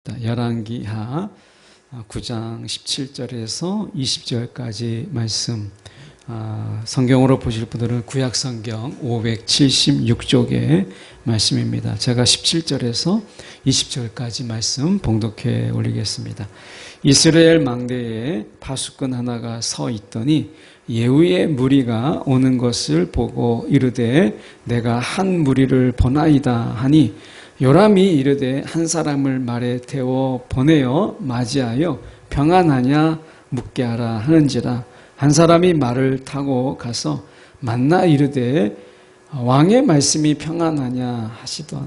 열왕기하 9장 17절에서 20절까지 말씀, 성경으로 보실 분들은 구약성경 576쪽의 말씀입니다. 제가 17절에서 20절까지 말씀 봉독해 올리겠습니다. 이스라엘 망대에 파수꾼 하나가 서 있더니 예후의 무리가 오는 것을 보고 이르되 내가 한 무리를 보나이다 하니 요람이 이르되 한 사람을 말에 태워 보내어 맞이하여 평안하냐 묻게 하라 하는지라. 한 사람이 말을 타고 가서 만나 이르되 왕의 말씀이 평안하냐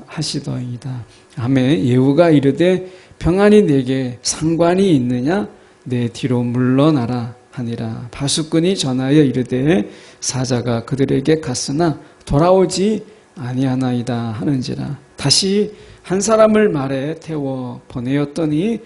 하시더이다. 하매 예후가 이르되 평안이 내게 상관이 있느냐 내 뒤로 물러나라 하니라. 파수꾼이 전하여 이르되 사자가 그들에게 갔으나 돌아오지 아니하나이다 하는지라. 다시 한 사람을 말에 태워 보내었더니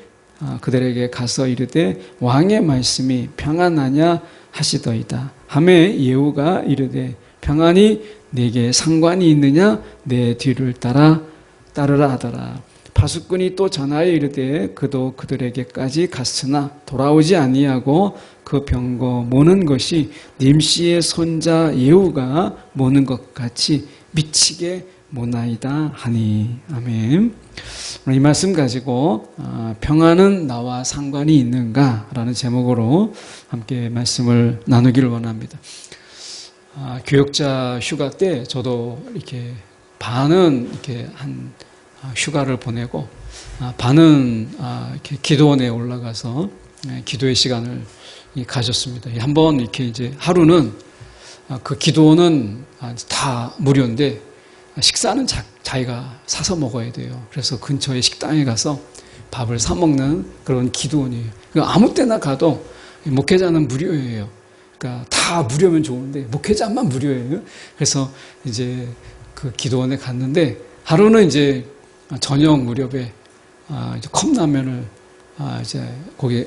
그들에게 가서 이르되 왕의 말씀이 평안하냐 하시더이다. 하매 예후가 이르되 평안이 내게 상관이 있느냐 내 뒤를 따르라 하더라. 파수꾼이 또 전하여 이르되 그도 그들에게까지 갔으나 돌아오지 아니하고 그 병거 모는 것이 님씨의 손자 예후가 모는 것 같이 미치게 모나이다 하니. 아멘. 이 말씀 가지고 평안은 나와 상관이 있는가? 라는 제목으로 함께 말씀을 나누기를 원합니다. 교역자 휴가 때 저도 이렇게 반은 이렇게 한 휴가를 보내고 반은 이렇게 기도원에 올라가서 기도의 시간을 가졌습니다. 한번 이렇게 이제 하루는 그 기도원은 다 무료인데 식사는 자기가 사서 먹어야 돼요. 그래서 근처에 식당에 가서 밥을 사 먹는 그런 기도원이에요. 아무 때나 가도 목회자는 무료예요. 그러니까 다 무료면 좋은데 목회자만 무료예요. 그래서 이제 그 기도원에 갔는데 하루는 이제 저녁 무렵에 이제 컵라면을 이제 거기에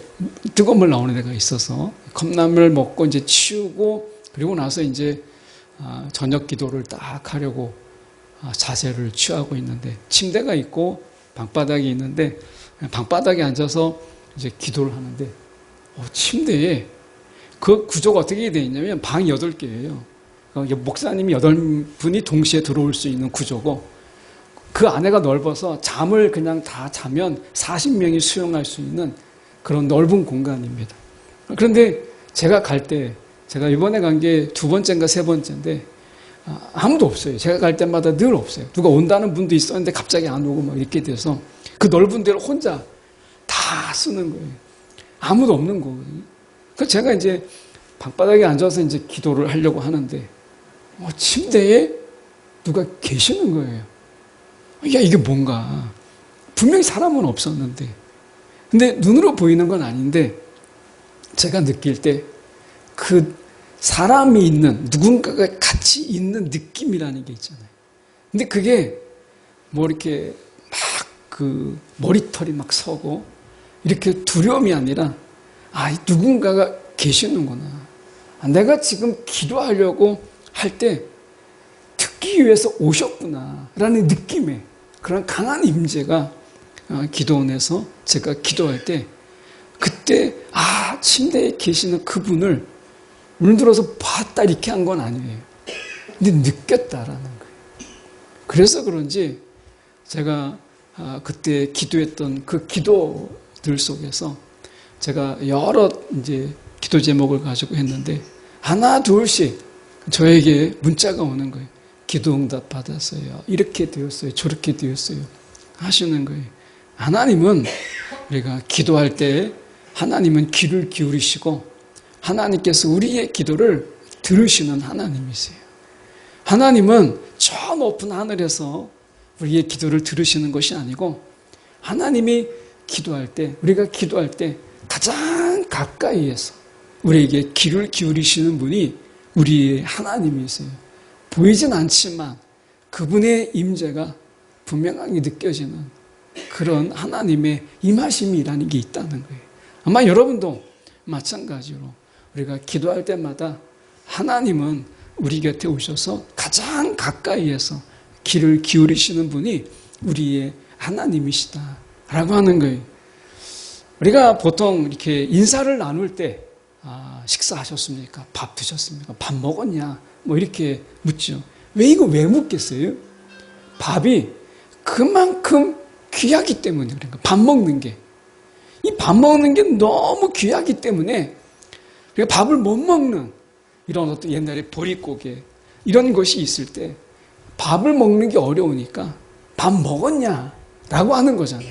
뜨거운 물 나오는 데가 있어서 컵라면을 먹고 이제 치우고 그리고 나서 이제 저녁 기도를 딱 하려고 자세를 취하고 있는데 침대가 있고 방바닥이 있는데 방바닥에 앉아서 이제 기도를 하는데 침대에 그 구조가 어떻게 되어 있냐면 방이 8개예요. 목사님이 8분이 동시에 들어올 수 있는 구조고 그 안에가 넓어서 잠을 그냥 다 자면 40명이 수용할 수 있는 그런 넓은 공간입니다. 그런데 제가 갈 때 제가 이번에 간 게 2번째인가 3번째인데 아무도 없어요. 제가 갈 때마다 늘 없어요. 누가 온다는 분도 있었는데 갑자기 안 오고 막 이렇게 돼서 그 넓은 데를 혼자 다 쓰는 거예요. 아무도 없는 거거든요. 그래서 제가 이제 방바닥에 앉아서 이제 기도를 하려고 하는데 침대에 누가 계시는 거예요. 야, 이게 뭔가. 분명히 사람은 없었는데. 근데 눈으로 보이는 건 아닌데 제가 느낄 때 그 사람이 있는, 누군가가 같이 있는 느낌이라는 게 있잖아요. 근데 그게 뭐 이렇게 막 그 머리털이 막 서고 이렇게 두려움이 아니라 누군가가 계시는구나. 내가 지금 기도하려고 할 때 듣기 위해서 오셨구나 라는 느낌의 그런 강한 임재가 기도원에서 제가 기도할 때 그때 침대에 계시는 그분을 물들어서 봤다 이렇게 한 건 아니에요. 근데 느꼈다라는 거예요. 그래서 그런지 제가 그때 기도했던 그 기도들 속에서 제가 여러 이제 기도 제목을 가지고 했는데 하나 둘씩 저에게 문자가 오는 거예요. 기도 응답 받았어요. 이렇게 되었어요. 저렇게 되었어요. 하시는 거예요. 하나님은 우리가 기도할 때 하나님은 귀를 기울이시고 하나님께서 우리의 기도를 들으시는 하나님이세요. 하나님은 저 높은 하늘에서 우리의 기도를 들으시는 것이 아니고 하나님이 기도할 때, 우리가 기도할 때 가장 가까이에서 우리에게 귀를 기울이시는 분이 우리의 하나님이세요. 보이진 않지만 그분의 임재가 분명하게 느껴지는 그런 하나님의 임하심이라는 게 있다는 거예요. 아마 여러분도 마찬가지로 우리가 기도할 때마다 하나님은 우리 곁에 오셔서 가장 가까이에서 귀를 기울이시는 분이 우리의 하나님이시다. 라고 하는 거예요. 우리가 보통 이렇게 인사를 나눌 때, 식사하셨습니까? 밥 드셨습니까? 밥 먹었냐? 뭐 이렇게 묻죠. 왜 묻겠어요? 밥이 그만큼 귀하기 때문에 그런가. 밥 먹는 게. 이 밥 먹는 게 너무 귀하기 때문에 우리가 밥을 못 먹는 이런 어떤 옛날에 보릿고개 이런 것이 있을 때 밥을 먹는 게 어려우니까 밥 먹었냐? 라고 하는 거잖아요.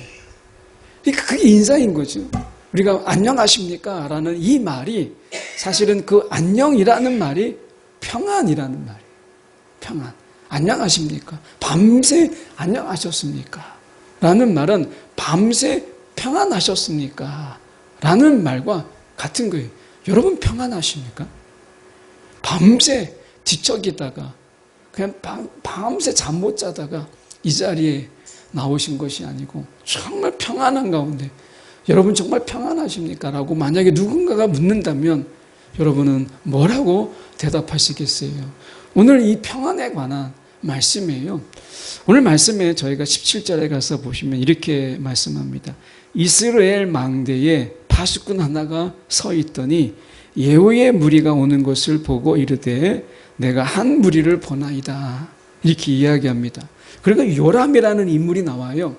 그러니까 그게 인사인 거죠. 우리가 안녕하십니까? 라는 이 말이 사실은 그 안녕이라는 말이 평안이라는 말이에요. 평안. 안녕하십니까? 밤새 안녕하셨습니까? 라는 말은 밤새 평안하셨습니까? 라는 말과 같은 거예요. 여러분 평안하십니까? 밤새 뒤척이다가 그냥 밤새 잠 못 자다가 이 자리에 나오신 것이 아니고 정말 평안한 가운데 여러분 정말 평안하십니까? 라고 만약에 누군가가 묻는다면 여러분은 뭐라고 대답하시겠어요? 오늘 이 평안에 관한 말씀이에요. 오늘 말씀에 저희가 17절에 가서 보시면 이렇게 말씀합니다. 이스라엘 망대에 파수꾼 하나가 서 있더니 예후의 무리가 오는 것을 보고 이르되 내가 한 무리를 보나이다. 이렇게 이야기합니다. 그리고 요람이라는 인물이 나와요.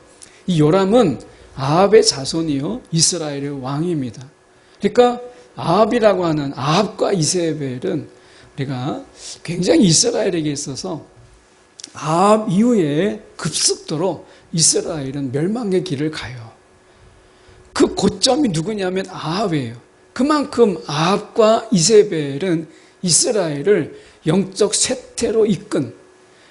이 요람은 아합의 자손이요 이스라엘의 왕입니다. 그러니까 아합이라고 하는 아합과 이세벨은 우리가 굉장히 이스라엘에게 있어서 아합 이후에 급속도로 이스라엘은 멸망의 길을 가요. 그 고점이 누구냐면 아합이에요. 그만큼 아합과 이세벨은 이스라엘을 영적 쇠퇴로 이끈,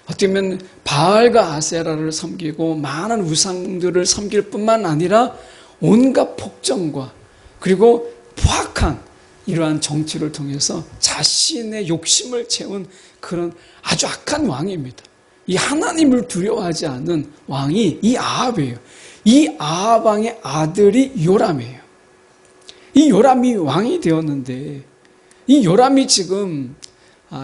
어떻게 보면 바알과 아세라를 섬기고 많은 우상들을 섬길 뿐만 아니라 온갖 폭정과 그리고 포악한 이러한 정치를 통해서 자신의 욕심을 채운 그런 아주 악한 왕입니다. 이 하나님을 두려워하지 않는 왕이 이 아합이에요. 이 아합 왕의 아들이 요람이에요. 이 요람이 왕이 되었는데 이 요람이 지금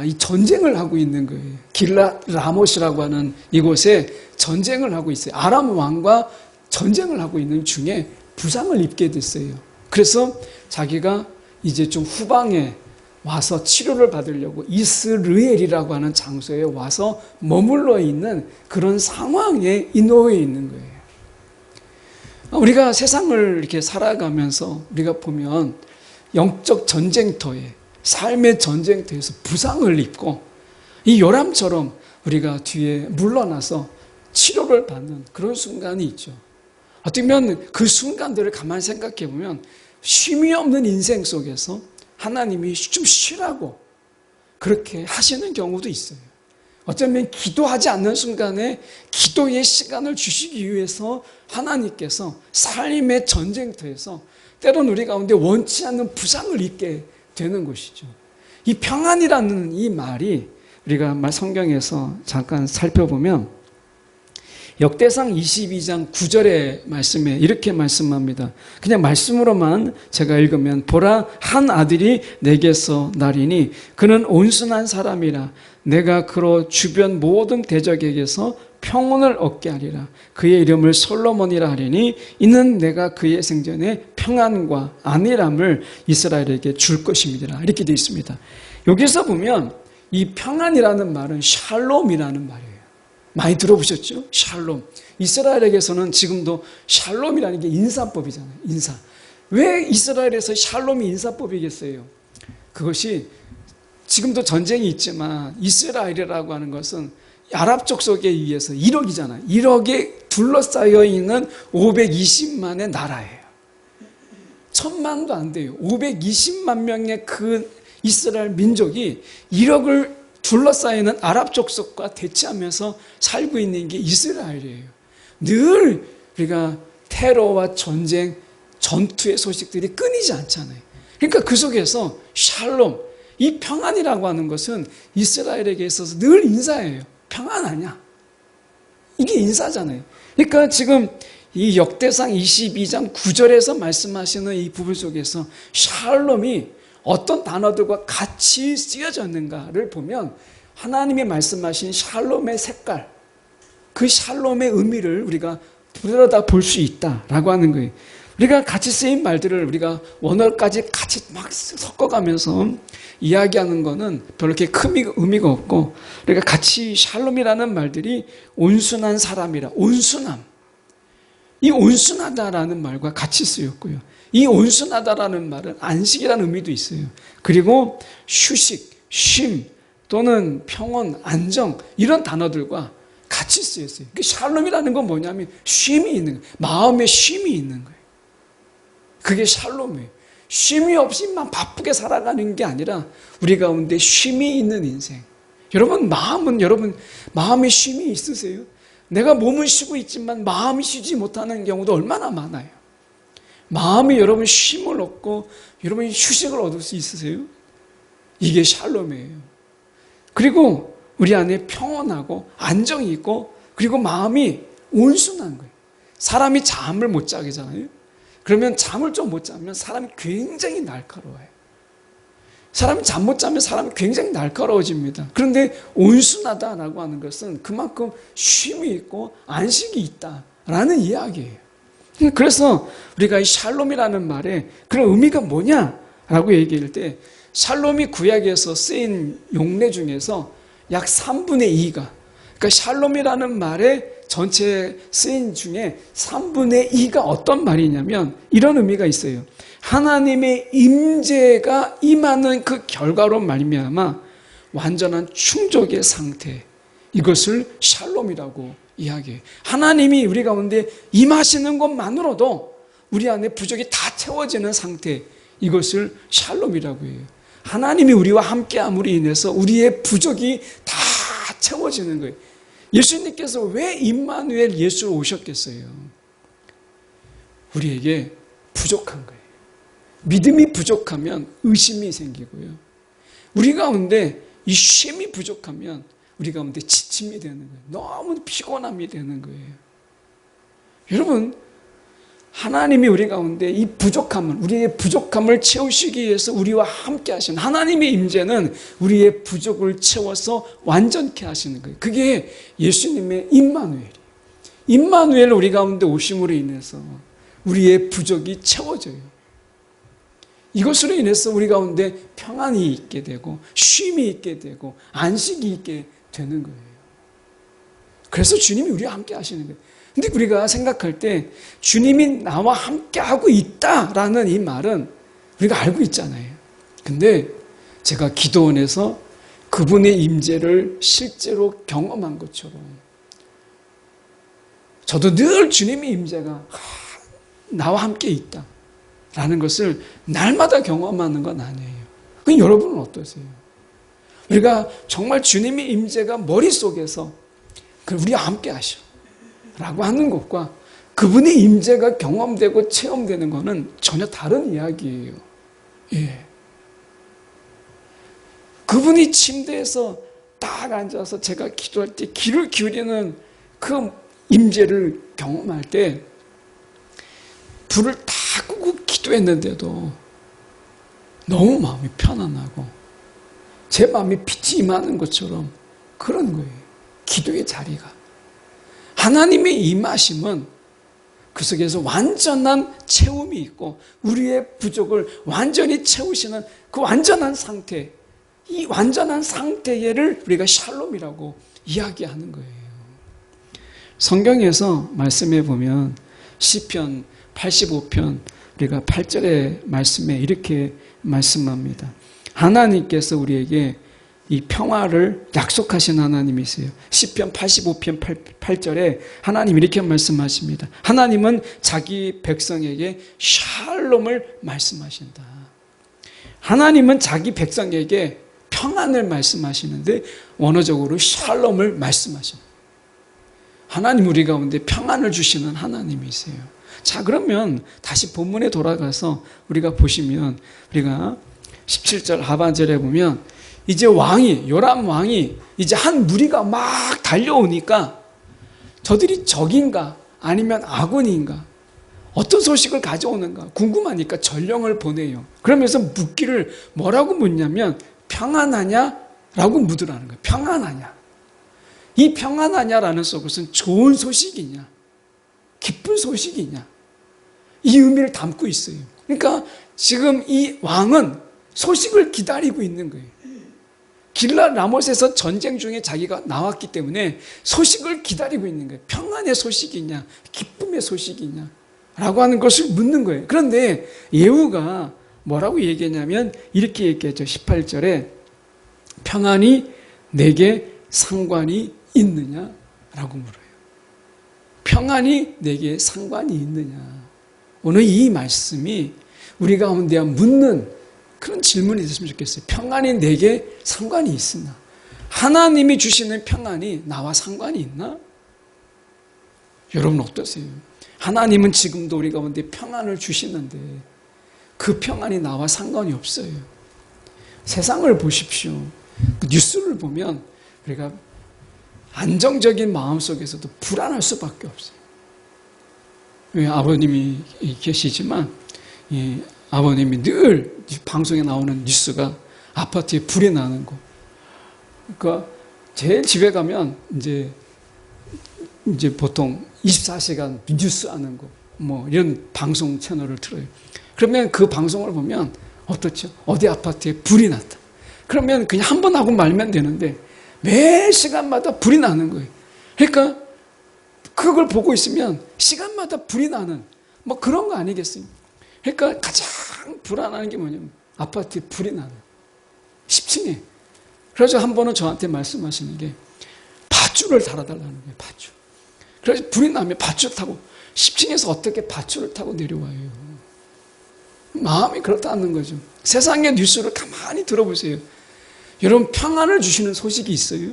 이 전쟁을 하고 있는 거예요. 길랏 라못이라고 하는 이곳에 전쟁을 하고 있어요. 아람 왕과 전쟁을 하고 있는 중에 부상을 입게 됐어요. 그래서 자기가 이제 좀 후방에 와서 치료를 받으려고 이스르엘이라고 하는 장소에 와서 머물러 있는 그런 상황에 놓여 있는 거예요. 우리가 세상을 이렇게 살아가면서 우리가 보면 영적 전쟁터에 삶의 전쟁터에서 부상을 입고 이 요람처럼 우리가 뒤에 물러나서 치료를 받는 그런 순간이 있죠. 어떻게 보면 그 순간들을 가만히 생각해 보면 쉼이 없는 인생 속에서 하나님이 좀 쉬라고 그렇게 하시는 경우도 있어요. 어쩌면 기도하지 않는 순간에 기도의 시간을 주시기 위해서 하나님께서 삶의 전쟁터에서 때론 우리 가운데 원치 않는 부상을 입게 되는 것이죠. 이 평안이라는 이 말이 우리가 성경에서 잠깐 살펴보면 역대상 22장 9절의 말씀에 이렇게 말씀합니다. 그냥 말씀으로만 제가 읽으면 보라 한 아들이 내게서 나리니 그는 온순한 사람이라 내가 그로 주변 모든 대적에게서 평온을 얻게 하리라. 그의 이름을 솔로몬이라 하리니 이는 내가 그의 생전에 평안과 안일함을 이스라엘에게 줄 것입니다. 이렇게 되어 있습니다. 여기서 보면 이 평안이라는 말은 샬롬이라는 말이에요. 많이 들어보셨죠? 샬롬. 이스라엘에게서는 지금도 샬롬이라는 게 인사법이잖아요. 인사. 왜 이스라엘에서 샬롬이 인사법이겠어요? 그것이 지금도 전쟁이 있지만 이스라엘이라고 하는 것은 아랍 족속에 의해서 1억이잖아요. 1억에 둘러싸여 있는 520만의 나라예요. 1000만도 안 돼요. 520만 명의 그 이스라엘 민족이 1억을 둘러싸이는 아랍 족속과 대치하면서 살고 있는 게 이스라엘이에요. 늘 우리가 테러와 전쟁, 전투의 소식들이 끊이지 않잖아요. 그러니까 그 속에서 샬롬, 이 평안이라고 하는 것은 이스라엘에게 있어서 늘 인사예요. 평안하냐? 이게 인사잖아요. 그러니까 지금 이 역대상 22장 9절에서 말씀하시는 이 부분 속에서 샬롬이 어떤 단어들과 같이 쓰여져 있는가를 보면 하나님이 말씀하신 샬롬의 색깔, 그 샬롬의 의미를 우리가 우리나라 다 볼 수 있다라고 하는 거예요. 우리가 같이 쓰인 말들을 우리가 원어까지 같이 막 섞어가면서 이야기하는 거는 별로 이렇게 큰 의미가 없고, 우리가 같이 샬롬이라는 말들이 온순한 사람이라, 온순함. 이 온순하다라는 말과 같이 쓰였고요. 이 온순하다라는 말은 안식이라는 의미도 있어요. 그리고 휴식, 쉼 또는 평온, 안정 이런 단어들과 같이 쓰였어요. 샬롬이라는 건 뭐냐면 쉼이 있는 거예요. 마음에 쉼이 있는 거예요. 그게 샬롬이에요. 쉼이 없이만 바쁘게 살아가는 게 아니라 우리 가운데 쉼이 있는 인생. 여러분 마음에 쉼이 있으세요? 내가 몸은 쉬고 있지만 마음이 쉬지 못하는 경우도 얼마나 많아요. 마음이 여러분 쉼을 얻고 여러분이 휴식을 얻을 수 있으세요? 이게 샬롬이에요. 그리고 우리 안에 평온하고 안정이 있고, 그리고 마음이 온순한 거예요. 사람이 잠을 못 자게 잖아요. 그러면 잠을 좀 못 자면 사람이 굉장히 날카로워요. 사람이 잠 못 자면 사람이 굉장히 날카로워집니다. 그런데 온순하다라고 하는 것은 그만큼 쉼이 있고 안식이 있다라는 이야기예요. 그래서 우리가 이 샬롬이라는 말에 그런 의미가 뭐냐라고 얘기할 때, 샬롬이 구약에서 쓰인 용례 중에서 약 3분의 2가, 그러니까 샬롬이라는 말에 전체 쓰인 중에 3분의 2가 어떤 말이냐면 이런 의미가 있어요. 하나님의 임재가 임하는 그 결과로 말미암아 완전한 충족의 상태, 이것을 샬롬이라고 이야기해요. 하나님이 우리 가운데 임하시는 것만으로도 우리 안에 부족이 다 채워지는 상태, 이것을 샬롬이라고 해요. 하나님이 우리와 함께함으로 인해서 우리의 부족이 다 채워지는 거예요. 예수님께서 왜 임마누엘 예수로 오셨겠어요? 우리에게 부족한 거예요. 믿음이 부족하면 의심이 생기고요. 우리 가운데 이 쉼이 부족하면 우리 가운데 지침이 되는 거예요. 너무 피곤함이 되는 거예요. 여러분, 하나님이 우리 가운데 이 부족함을, 우리의 부족함을 채우시기 위해서 우리와 함께 하신 하나님의 임재는 우리의 부족을 채워서 완전케 하시는 거예요. 그게 예수님의 임마누엘이에요. 임마누엘 우리 가운데 오심으로 인해서 우리의 부족이 채워져요. 이것으로 인해서 우리 가운데 평안이 있게 되고 쉼이 있게 되고 안식이 있게 되는 거예요. 그래서 주님이 우리와 함께 하시는 거예요. 근데 우리가 생각할 때 주님이 나와 함께하고 있다라는 이 말은 우리가 알고 있잖아요. 근데 제가 기도원에서 그분의 임재를 실제로 경험한 것처럼 저도 늘 주님의 임재가 나와 함께 있다라는 것을 날마다 경험하는 건 아니에요. 그럼 여러분은 어떠세요? 우리가 정말 주님의 임재가 머릿속에서 우리와 함께 하셔 라고 하는 것과 그분의 임재가 경험되고 체험되는 것은 전혀 다른 이야기예요. 예. 그분이 침대에서 딱 앉아서 제가 기도할 때 귀를 기울이는 그 임재를 경험할 때 불을 다 끄고 기도했는데도 너무 마음이 편안하고 제 마음에 빛이 임하는 것처럼 그런 거예요. 기도의 자리가. 하나님의 임하심은 그 속에서 완전한 채움이 있고 우리의 부족을 완전히 채우시는 그 완전한 상태, 이 완전한 상태를 우리가 샬롬이라고 이야기하는 거예요. 성경에서 말씀해 보면 시편 85편 우리가 8절의 말씀에 이렇게 말씀합니다. 하나님께서 우리에게 이 평화를 약속하신 하나님이세요. 시편 85편 8절에 하나님 이렇게 말씀하십니다. 하나님은 자기 백성에게 샬롬을 말씀하신다. 하나님은 자기 백성에게 평안을 말씀하시는데 원어적으로 샬롬을 말씀하십니다. 하나님 우리 가운데 평안을 주시는 하나님이세요. 자, 그러면 다시 본문에 돌아가서 우리가 보시면 우리가 17절 하반절에 보면 이제 요람 왕이 이제 한 무리가 막 달려오니까 저들이 적인가 아니면 아군인가 어떤 소식을 가져오는가 궁금하니까 전령을 보내요. 그러면서 묻기를 뭐라고 묻냐면 평안하냐? 라고 묻으라는 거예요. 평안하냐? 이 평안하냐라는 것은 좋은 소식이냐? 기쁜 소식이냐? 이 의미를 담고 있어요. 그러니까 지금 이 왕은 소식을 기다리고 있는 거예요. 길랏 라못에서 전쟁 중에 자기가 나왔기 때문에 소식을 기다리고 있는 거예요. 평안의 소식이냐, 기쁨의 소식이냐 라고 하는 것을 묻는 거예요. 그런데 예후가 뭐라고 얘기했냐면 이렇게 얘기했죠. 18절에 평안이 내게 상관이 있느냐라고 물어요. 평안이 내게 상관이 있느냐. 오늘 이 말씀이 우리 가운데 묻는 그런 질문이 있었으면 좋겠어요. 평안이 내게 상관이 있으나 하나님이 주시는 평안이 나와 상관이 있나? 여러분 어떠세요? 하나님은 지금도 우리 가운데 평안을 주시는데 그 평안이 나와 상관이 없어요. 세상을 보십시오. 뉴스를 보면 우리가 안정적인 마음속에서도 불안할 수밖에 없어요. 아버님이 계시지만 아버님이 늘 방송에 나오는 뉴스가 아파트에 불이 나는 거. 그러니까 제일 집에 가면 이제 보통 24시간 뉴스 하는 거, 뭐 이런 방송 채널을 틀어요. 그러면 그 방송을 보면 어떻죠? 어디 아파트에 불이 났다. 그러면 그냥 한 번 하고 말면 되는데 매 시간마다 불이 나는 거예요. 그러니까 그걸 보고 있으면 시간마다 불이 나는 뭐 그런 거 아니겠어요? 그러니까 가장 불안한 게 뭐냐면 아파트에 불이 나는 10층에. 그래서 한 번은 저한테 말씀하시는 게 밧줄을 달아달라는 거예요. 밧줄. 그래서 불이 나면 밧줄 타고 10층에서 어떻게 밧줄을 타고 내려와요. 마음이 그렇다는 거죠. 세상의 뉴스를 가만히 들어보세요. 여러분 평안을 주시는 소식이 있어요.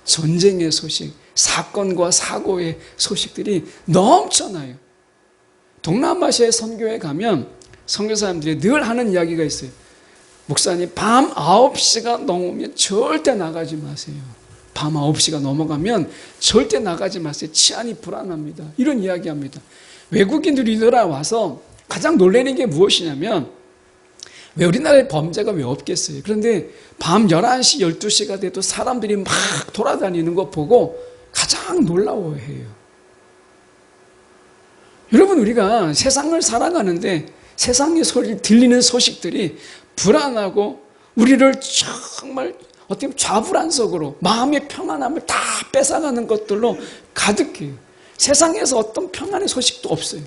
전쟁의 소식, 사건과 사고의 소식들이 넘쳐나요. 동남아시아의 선교에 가면 선교사님들이 늘 하는 이야기가 있어요. 목사님 밤 9시가 넘으면 절대 나가지 마세요. 밤 9시가 넘어가면 절대 나가지 마세요. 치안이 불안합니다. 이런 이야기합니다. 외국인들이 들어와서 가장 놀라는 게 무엇이냐면 왜 우리나라에 범죄가 왜 없겠어요? 그런데 밤 11시, 12시가 돼도 사람들이 막 돌아다니는 거 보고 가장 놀라워해요. 여러분 우리가 세상을 살아가는데 세상의 소리 들리는 소식들이 불안하고 우리를 정말 어떻게 보면 좌불안석으로 마음의 평안함을 다 뺏어가는 것들로 가득해요. 세상에서 어떤 평안의 소식도 없어요.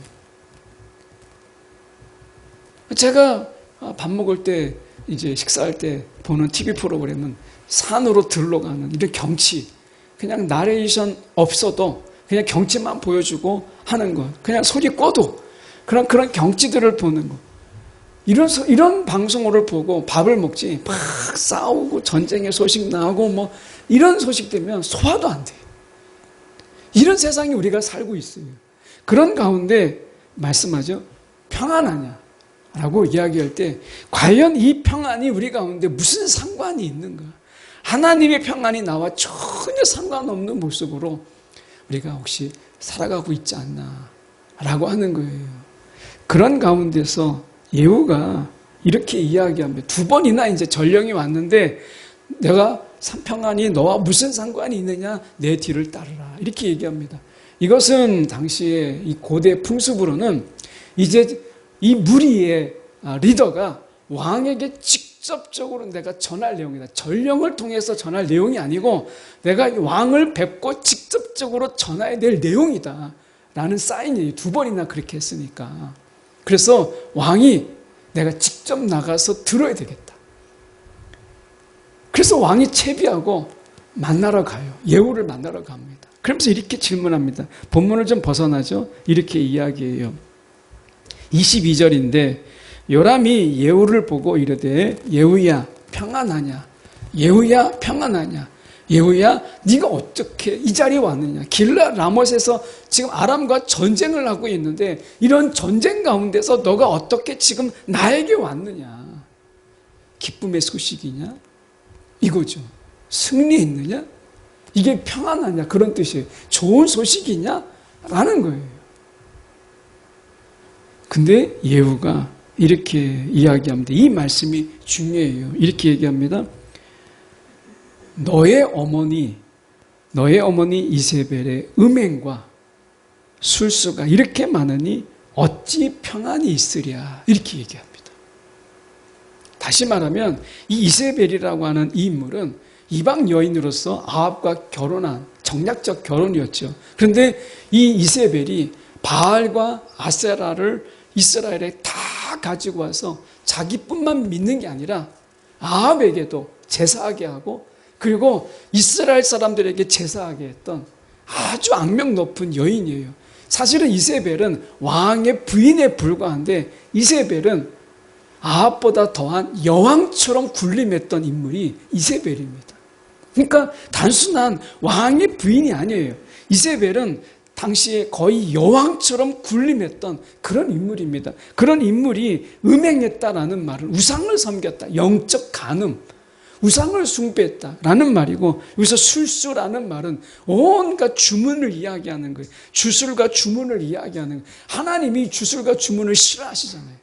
제가 밥 먹을 때 이제 식사할 때 보는 TV 프로그램은 산으로 들러가는 이런 경치, 그냥 나레이션 없어도 그냥 경치만 보여주고 하는 것, 그냥 소리 꺼도 그런 경치들을 보는 것. 이런 방송을 보고 밥을 먹지 막 싸우고 전쟁의 소식 나오고 뭐 이런 소식 되면 소화도 안 돼요. 이런 세상에 우리가 살고 있어요. 그런 가운데 말씀하죠. 평안하냐 라고 이야기할 때 과연 이 평안이 우리 가운데 무슨 상관이 있는가? 하나님의 평안이 나와 전혀 상관없는 모습으로 우리가 혹시 살아가고 있지 않나 라고 하는 거예요. 그런 가운데서 예후가 이렇게 이야기합니다. 2번이나 이제 전령이 왔는데 내가 평안이 너와 무슨 상관이 있느냐? 내 뒤를 따르라. 이렇게 얘기합니다. 이것은 당시에 이 고대 풍습으로는 이제 이 무리의 리더가 왕에게 직접적으로 내가 전할 내용이다. 전령을 통해서 전할 내용이 아니고 내가 왕을 뵙고 직접적으로 전해야 될 내용이다. 라는 사인이에요. 2번이나 그렇게 했으니까. 그래서 왕이 내가 직접 나가서 들어야 되겠다. 그래서 왕이 채비하고 만나러 가요. 예후를 만나러 갑니다. 그러면서 이렇게 질문합니다. 본문을 좀 벗어나죠. 이렇게 이야기해요. 22절인데 요람이 예후를 보고 이르되 예후야 평안하냐? 예후야 평안하냐? 예후야 네가 어떻게 이 자리에 왔느냐? 길랏 라못에서 지금 아람과 전쟁을 하고 있는데 이런 전쟁 가운데서 너가 어떻게 지금 나에게 왔느냐? 기쁨의 소식이냐? 이거죠. 승리했느냐? 이게 평안하냐? 그런 뜻이에요. 좋은 소식이냐? 라는 거예요. 근데 예후가 이렇게 이야기합니다. 이 말씀이 중요해요. 이렇게 얘기합니다. 너의 어머니 이세벨의 음행과 술수가 이렇게 많으니 어찌 평안이 있으랴 이렇게 얘기합니다. 다시 말하면 이 이세벨이라고 하는 이 인물은 이방 여인으로서 아합과 결혼한 정략적 결혼이었죠. 그런데 이 이세벨이 바알과 아세라를 이스라엘에 다 가지고 와서 자기뿐만 믿는 게 아니라 아합에게도 제사하게 하고 그리고 이스라엘 사람들에게 제사하게 했던 아주 악명 높은 여인이에요. 사실은 이세벨은 왕의 부인에 불과한데 이세벨은 아합보다 더한 여왕처럼 군림했던 인물이 이세벨입니다. 그러니까 단순한 왕의 부인이 아니에요. 이세벨은 당시에 거의 여왕처럼 군림했던 그런 인물입니다. 그런 인물이 음행했다라는 말은 우상을 섬겼다, 영적 간음, 우상을 숭배했다라는 말이고, 여기서 술수라는 말은 온갖 주문을 이야기하는 거예요. 주술과 주문을 이야기하는 거예요. 하나님이 주술과 주문을 싫어하시잖아요.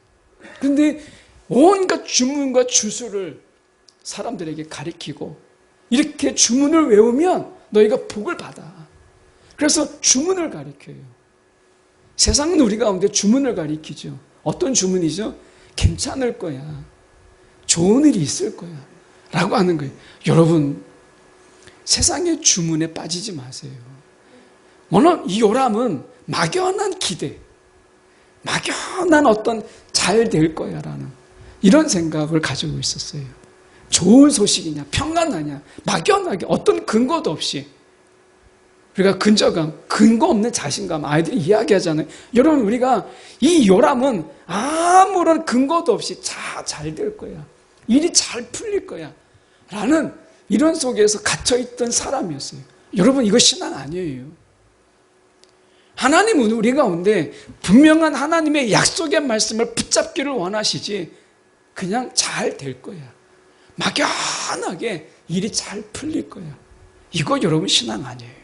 그런데 온갖 주문과 주술을 사람들에게 가리키고 이렇게 주문을 외우면 너희가 복을 받아. 그래서 주문을 가리켜요. 세상은 우리 가운데 주문을 가리키죠. 어떤 주문이죠? 괜찮을 거야. 좋은 일이 있을 거야. 라고 하는 거예요. 여러분, 세상의 주문에 빠지지 마세요. 물론 이 요람은 막연한 기대, 막연한 어떤 잘 될 거야 라는 이런 생각을 가지고 있었어요. 좋은 소식이냐, 평안하냐, 막연하게 어떤 근거도 없이 우리가 근저감, 근거 없는 자신감 아이들이 이야기하잖아요. 여러분, 우리가 이 요람은 아무런 근거도 없이 잘 될 거야. 일이 잘 풀릴 거야. 라는 이런 속에서 갇혀있던 사람이었어요. 여러분, 이거 신앙 아니에요. 하나님은 우리 가운데 분명한 하나님의 약속의 말씀을 붙잡기를 원하시지 그냥 잘 될 거야. 막연하게 일이 잘 풀릴 거야. 이거 여러분 신앙 아니에요.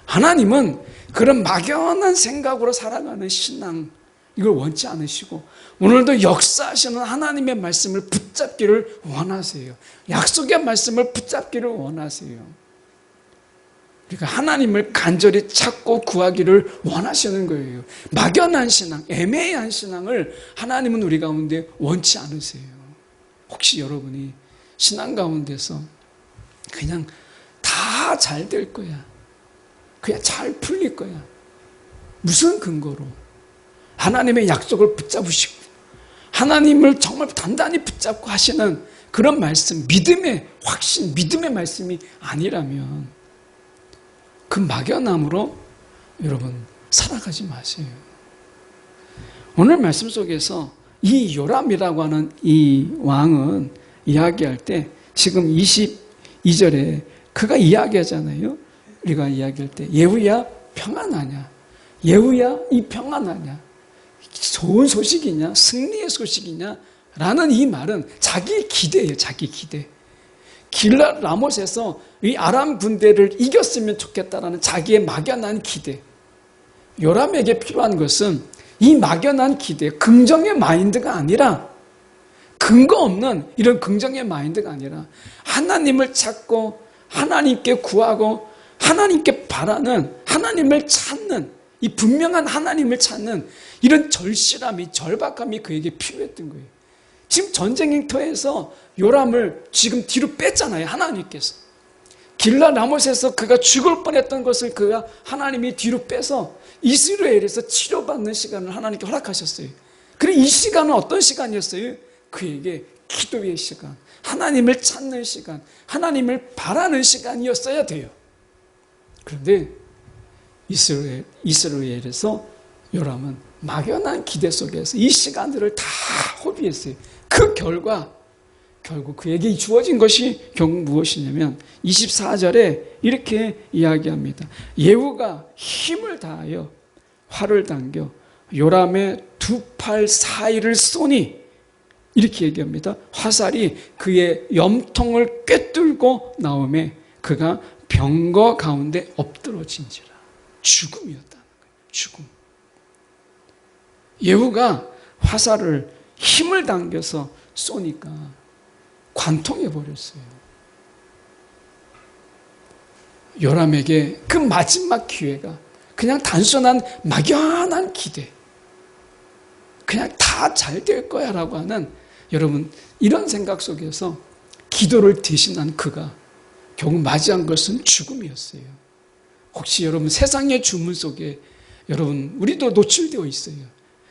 하나님은 그런 막연한 생각으로 살아가는 신앙, 이걸 원치 않으시고 오늘도 역사하시는 하나님의 말씀을 붙잡기를 원하세요. 약속의 말씀을 붙잡기를 원하세요. 그러니까 하나님을 간절히 찾고 구하기를 원하시는 거예요. 막연한 신앙, 애매한 신앙을 하나님은 우리 가운데 원치 않으세요. 혹시 여러분이 신앙 가운데서 그냥 다 잘 될 거야, 그냥 잘 풀릴 거야, 무슨 근거로 하나님의 약속을 붙잡으시고 하나님을 정말 단단히 붙잡고 하시는 그런 말씀, 믿음의 확신, 믿음의 말씀이 아니라면 그 막연함으로 여러분 살아가지 마세요. 오늘 말씀 속에서 이 요람이라고 하는 이 왕은 이야기할 때 지금 22절에 그가 이야기하잖아요. 우리가 이야기할 때 예후야 평안하냐, 예후야 이 평안하냐, 좋은 소식이냐, 승리의 소식이냐 라는 이 말은 자기 기대예요. 자기 기대. 길랏 라못에서 이 아람 군대를 이겼으면 좋겠다라는 자기의 막연한 기대. 요람에게 필요한 것은 이 막연한 기대, 긍정의 마인드가 아니라, 근거 없는 이런 긍정의 마인드가 아니라 하나님을 찾고 하나님께 구하고 하나님께 바라는, 하나님을 찾는, 이 분명한 하나님을 찾는 이런 절실함이, 절박함이 그에게 필요했던 거예요. 지금 전쟁 행터에서 요람을 지금 뒤로 뺐잖아요. 하나님께서. 길랏 라못에서 그가 죽을 뻔했던 것을 그가 하나님이 뒤로 빼서 이스라엘에서 치료받는 시간을 하나님께 허락하셨어요. 그리고 이 시간은 어떤 시간이었어요? 그에게 기도의 시간, 하나님을 찾는 시간, 하나님을 바라는 시간이었어야 돼요. 그런데 이스라엘에서 요람은 막연한 기대 속에서 이 시간들을 다 허비했어요. 그 결과 결국 그에게 주어진 것이 결국 무엇이냐면 24절에 이렇게 이야기합니다. 예후가 힘을 다하여 활을 당겨 요람의 두 팔 사이를 쏘니, 이렇게 얘기합니다. 화살이 그의 염통을 꿰뚫고 나오매 그가 병거 가운데 엎드러진지라. 죽음이었다는 거예요. 죽음. 예후가 화살을 힘을 당겨서 쏘니까 관통해 버렸어요. 요람에게 그 마지막 기회가, 그냥 단순한 막연한 기대, 그냥 다 잘 될 거야 라고 하는, 여러분 이런 생각 속에서 기도를 대신한 그가 결국 맞이한 것은 죽음이었어요. 혹시 여러분 세상의 주문 속에 여러분 우리도 노출되어 있어요.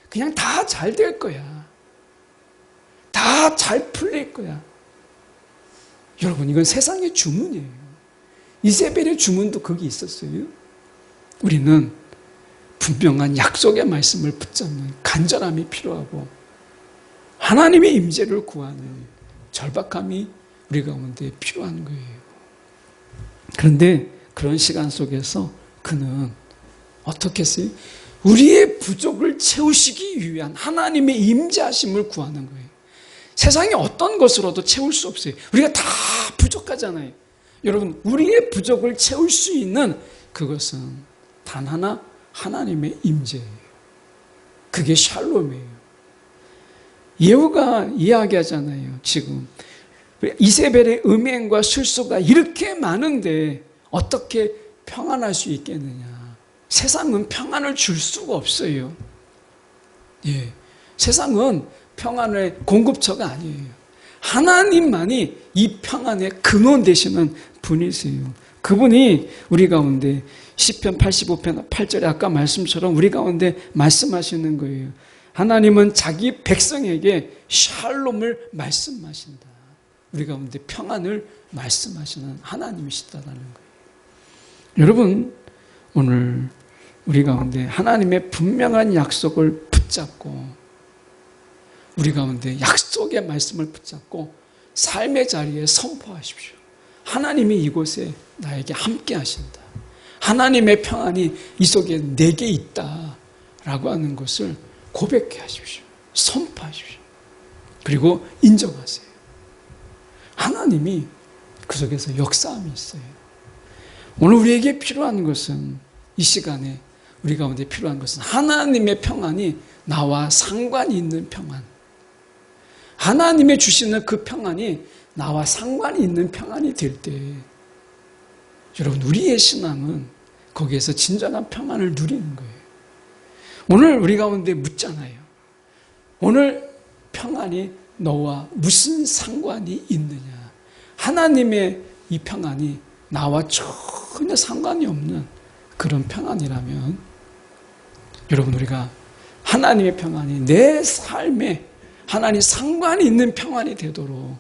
그냥 다 잘 될 거야, 다 잘 풀릴 거야. 여러분 이건 세상의 주문이에요. 이세벨의 주문도 거기 있었어요. 우리는 분명한 약속의 말씀을 붙잡는 간절함이 필요하고 하나님의 임재를 구하는 절박함이 우리 가운데 필요한 거예요. 그런데 그런 시간 속에서 그는 어떻게 했어요? 우리의 부족을 채우시기 위한 하나님의 임재하심을 구하는 거예요. 세상에 어떤 것으로도 채울 수 없어요. 우리가 다 부족하잖아요. 여러분 우리의 부족을 채울 수 있는 그것은 단 하나, 하나님의 임재예요. 그게 샬롬이에요. 예후가 이야기하잖아요. 지금 이세벨의 음행과 술수가 이렇게 많은데 어떻게 평안할 수 있겠느냐. 세상은 평안을 줄 수가 없어요. 예, 세상은 평안의 공급처가 아니에요. 하나님만이 이 평안의 근원 되시는 분이세요. 그분이 우리 가운데 시편 85편 8절에 아까 말씀처럼 우리 가운데 말씀하시는 거예요. 하나님은 자기 백성에게 샬롬을 말씀하신다. 우리 가운데 평안을 말씀하시는 하나님이시다라는 거예요. 여러분 오늘 우리 가운데 하나님의 분명한 약속을 붙잡고 우리 가운데 약속의 말씀을 붙잡고 삶의 자리에 선포하십시오. 하나님이 이곳에 나에게 함께 하신다. 하나님의 평안이 이 속에 내게 있다라고 하는 것을 고백해 하십시오. 선포하십시오. 그리고 인정하세요. 하나님이 그 속에서 역사함이 있어요. 오늘 우리에게 필요한 것은 이 시간에 우리 가운데 필요한 것은 하나님의 평안이 나와 상관이 있는 평안. 하나님의 주시는 그 평안이 나와 상관이 있는 평안이 될 때 여러분 우리의 신앙은 거기에서 진정한 평안을 누리는 거예요. 오늘 우리 가운데 묻잖아요. 오늘 평안이 너와 무슨 상관이 있느냐. 하나님의 이 평안이 나와 전혀 상관이 없는 그런 평안이라면 여러분 우리가 하나님의 평안이 내 삶에 하나님 상관이 있는 평안이 되도록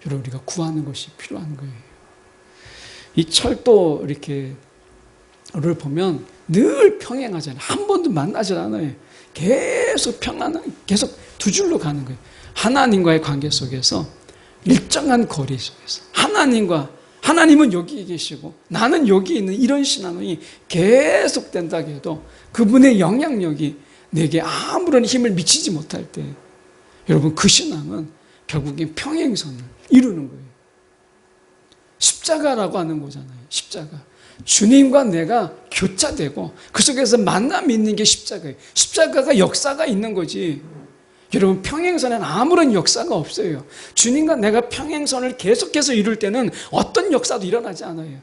여러분 우리가 구하는 것이 필요한 거예요. 이 철도 이렇게를 보면 늘 평행하잖아요. 한 번도 만나지 않아요. 계속 계속 두 줄로 가는 거예요. 하나님과의 관계 속에서 일정한 거리 속에서 하나님은 여기 계시고 나는 여기 있는 이런 신앙이 계속된다고 해도 그분의 영향력이 내게 아무런 힘을 미치지 못할 때 여러분 그 신앙은 결국엔 평행선을 이루는 거예요. 십자가라고 하는 거잖아요. 십자가. 주님과 내가 교차되고 그 속에서 만남이 있는 게 십자가예요. 십자가가 역사가 있는 거지. 여러분 평행선에는 아무런 역사가 없어요. 주님과 내가 평행선을 계속해서 이룰 때는 어떤 역사도 일어나지 않아요.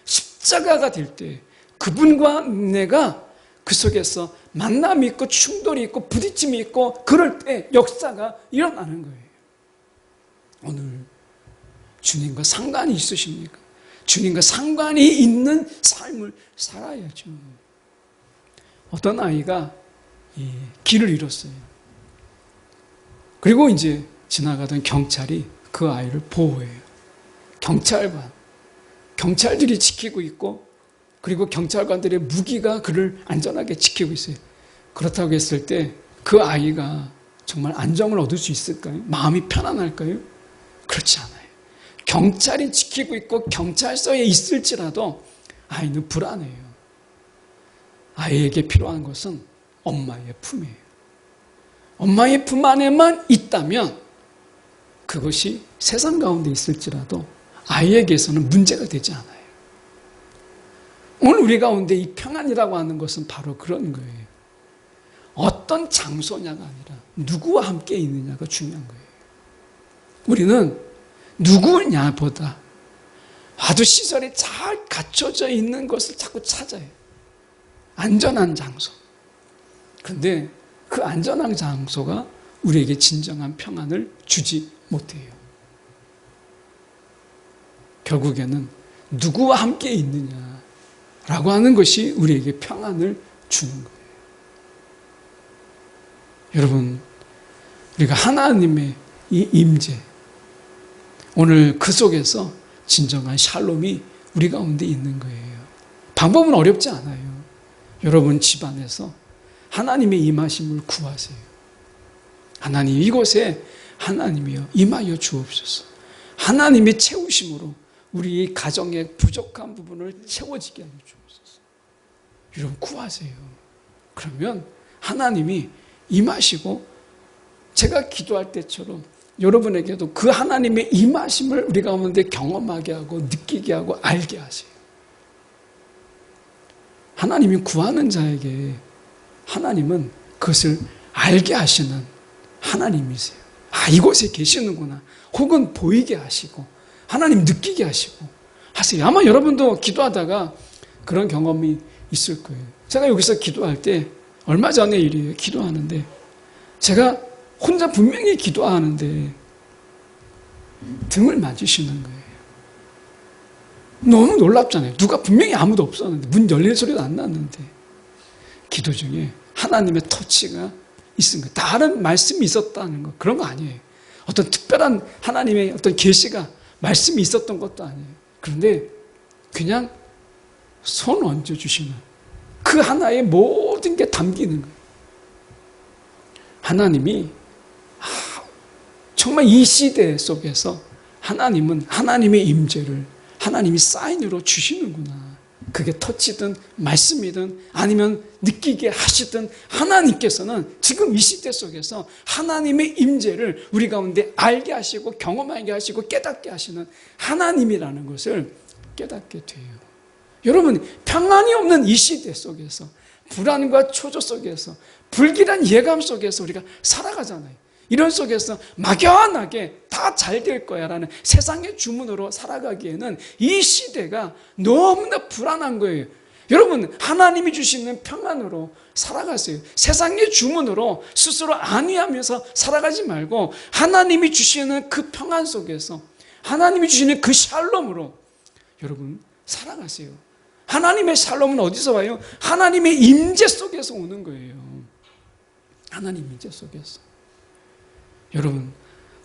십자가가 될 때 그분과 내가 그 속에서 만남이 있고 충돌이 있고 부딪힘이 있고 그럴 때 역사가 일어나는 거예요. 오늘 주님과 상관이 있으십니까? 주님과 상관이 있는 삶을 살아야죠. 어떤 아이가 길을 잃었어요. 그리고 이제 지나가던 경찰이 그 아이를 보호해요. 경찰들이 지키고 있고 그리고 경찰관들의 무기가 그를 안전하게 지키고 있어요. 그렇다고 했을 때 그 아이가 정말 안정을 얻을 수 있을까요? 마음이 편안할까요? 그렇지 않아요. 경찰이 지키고 있고 경찰서에 있을지라도 아이는 불안해요. 아이에게 필요한 것은 엄마의 품이에요. 엄마의 품 안에만 있다면 그것이 세상 가운데 있을지라도 아이에게서는 문제가 되지 않아요. 오늘 우리 가운데 이 평안이라고 하는 것은 바로 그런 거예요. 어떤 장소냐가 아니라 누구와 함께 있느냐가 중요한 거예요. 우리는 누구냐보다 아주 시설이 잘 갖춰져 있는 것을 자꾸 찾아요. 안전한 장소. 그런데 그 안전한 장소가 우리에게 진정한 평안을 주지 못해요. 결국에는 누구와 함께 있느냐라고 하는 것이 우리에게 평안을 주는 거예요. 여러분, 우리가 하나님의 이 임재, 오늘 그 속에서 진정한 샬롬이 우리 가운데 있는 거예요. 방법은 어렵지 않아요. 여러분 집안에서 하나님의 임하심을 구하세요. 하나님, 이곳에 하나님이여 임하여 주옵소서. 하나님의 채우심으로 우리 가정의 부족한 부분을 채워지게 하여 주옵소서. 여러분 구하세요. 그러면 하나님이 임하시고, 제가 기도할 때처럼 여러분에게도 그 하나님의 임하심을 우리 가운데 경험하게 하고 느끼게 하고 알게 하세요. 하나님이 구하는 자에게 하나님은 그것을 알게 하시는 하나님이세요. 아, 이곳에 계시는구나. 혹은 보이게 하시고 하나님 느끼게 하시고 하세요. 아마 여러분도 기도하다가 그런 경험이 있을 거예요. 제가 여기서 기도할 때 얼마 전의 일이에요. 기도하는데 제가 혼자 분명히 기도하는데 등을 맞으시는 거예요. 너무 놀랍잖아요. 누가 분명히 아무도 없었는데, 문 열리는 소리도 안 났는데 기도 중에 하나님의 터치가 있은 거예요. 다른 말씀이 있었다는 거, 그런 거 아니에요. 어떤 특별한 하나님의 어떤 계시가 말씀이 있었던 것도 아니에요. 그런데 그냥 손 얹어주시는 그 하나의 모든 게 담기는 거예요. 하나님이 정말 이 시대 속에서 하나님은 하나님의 임재를 하나님이 사인으로 주시는구나. 그게 터치든 말씀이든 아니면 느끼게 하시든 하나님께서는 지금 이 시대 속에서 하나님의 임재를 우리 가운데 알게 하시고 경험하게 하시고 깨닫게 하시는 하나님이라는 것을 깨닫게 돼요. 여러분, 평안이 없는 이 시대 속에서, 불안과 초조 속에서, 불길한 예감 속에서 우리가 살아가잖아요. 이런 속에서 막연하게 다 잘 될 거야 라는 세상의 주문으로 살아가기에는 이 시대가 너무나 불안한 거예요. 여러분, 하나님이 주시는 평안으로 살아가세요. 세상의 주문으로 스스로 안위하면서 살아가지 말고 하나님이 주시는 그 평안 속에서, 하나님이 주시는 그 샬롬으로 여러분 살아가세요. 하나님의 샬롬은 어디서 와요? 하나님의 임재 속에서 오는 거예요. 하나님 임재 속에서. 여러분,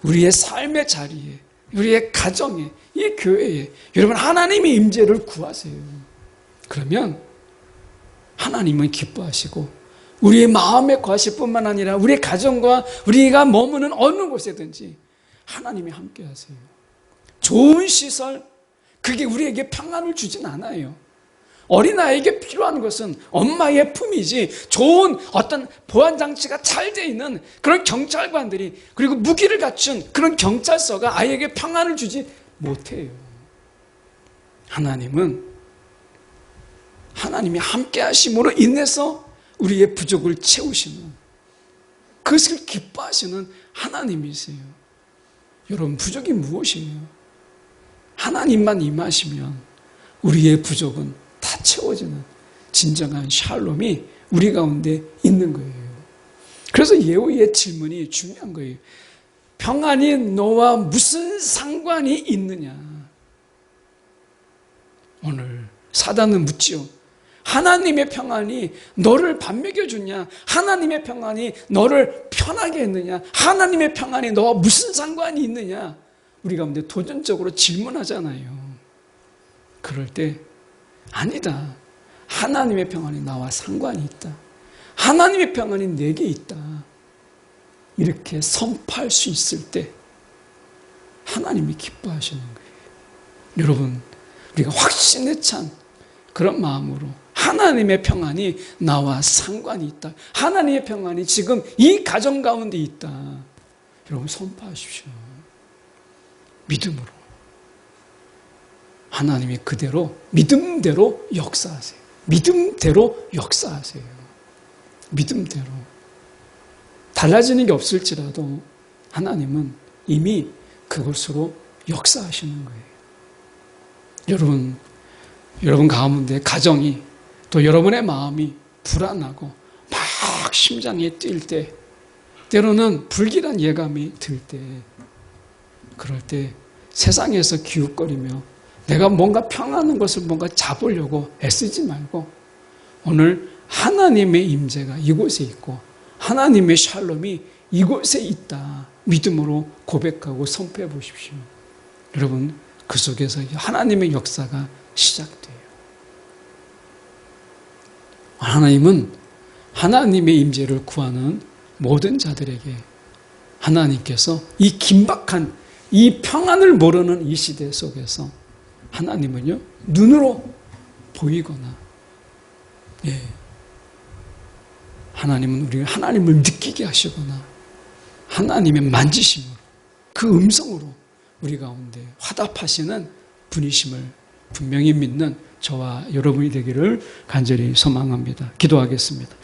우리의 삶의 자리에, 우리의 가정에, 이 교회에 여러분 하나님의 임재를 구하세요. 그러면 하나님은 기뻐하시고 우리의 마음에 거하실 뿐만 아니라 우리의 가정과 우리가 머무는 어느 곳에든지 하나님이 함께 하세요. 좋은 시설, 그게 우리에게 평안을 주진 않아요. 어린아이에게 필요한 것은 엄마의 품이지, 좋은 어떤 보안장치가 잘 돼 있는 그런 경찰관들이, 그리고 무기를 갖춘 그런 경찰서가 아이에게 평안을 주지 못해요. 하나님은 하나님이 함께 하심으로 인해서 우리의 부족을 채우시는, 그것을 기뻐하시는 하나님이세요. 여러분, 부족이 무엇이에요? 하나님만 임하시면 우리의 부족은 다 채워지는 진정한 샬롬이 우리 가운데 있는 거예요. 그래서 예후의 질문이 중요한 거예요. 평안이 너와 무슨 상관이 있느냐? 오늘 사단은 묻지요. 하나님의 평안이 너를 밥먹여 주냐? 하나님의 평안이 너를 편하게 했느냐? 하나님의 평안이 너와 무슨 상관이 있느냐? 우리 가운데 도전적으로 질문하잖아요. 그럴 때 아니다. 하나님의 평안이 나와 상관이 있다. 하나님의 평안이 내게 있다. 이렇게 선포할 수 있을 때 하나님이 기뻐하시는 거예요. 여러분, 우리가 확신에 찬 그런 마음으로 하나님의 평안이 나와 상관이 있다. 하나님의 평안이 지금 이 가정 가운데 있다. 여러분, 선포하십시오. 믿음으로. 하나님이 그대로 믿음대로 역사하세요. 믿음대로 역사하세요. 믿음대로. 달라지는 게 없을지라도 하나님은 이미 그것으로 역사하시는 거예요. 여러분 가운데 가정이 또 여러분의 마음이 불안하고 막 심장이 뛸 때, 때로는 불길한 예감이 들 때, 그럴 때 세상에서 기웃거리며 내가 뭔가 평안한 것을 뭔가 잡으려고 애쓰지 말고 오늘 하나님의 임재가 이곳에 있고 하나님의 샬롬이 이곳에 있다. 믿음으로 고백하고 선포해 보십시오. 여러분, 그 속에서 하나님의 역사가 시작돼요. 하나님은 하나님의 임재를 구하는 모든 자들에게 하나님께서 이 긴박한 이 평안을 모르는 이 시대 속에서 하나님은요, 눈으로 보이거나, 하나님은 우리가 하나님을 느끼게 하시거나 하나님의 만지심으로, 그 음성으로 우리 가운데 화답하시는 분이심을 분명히 믿는 저와 여러분이 되기를 간절히 소망합니다. 기도하겠습니다.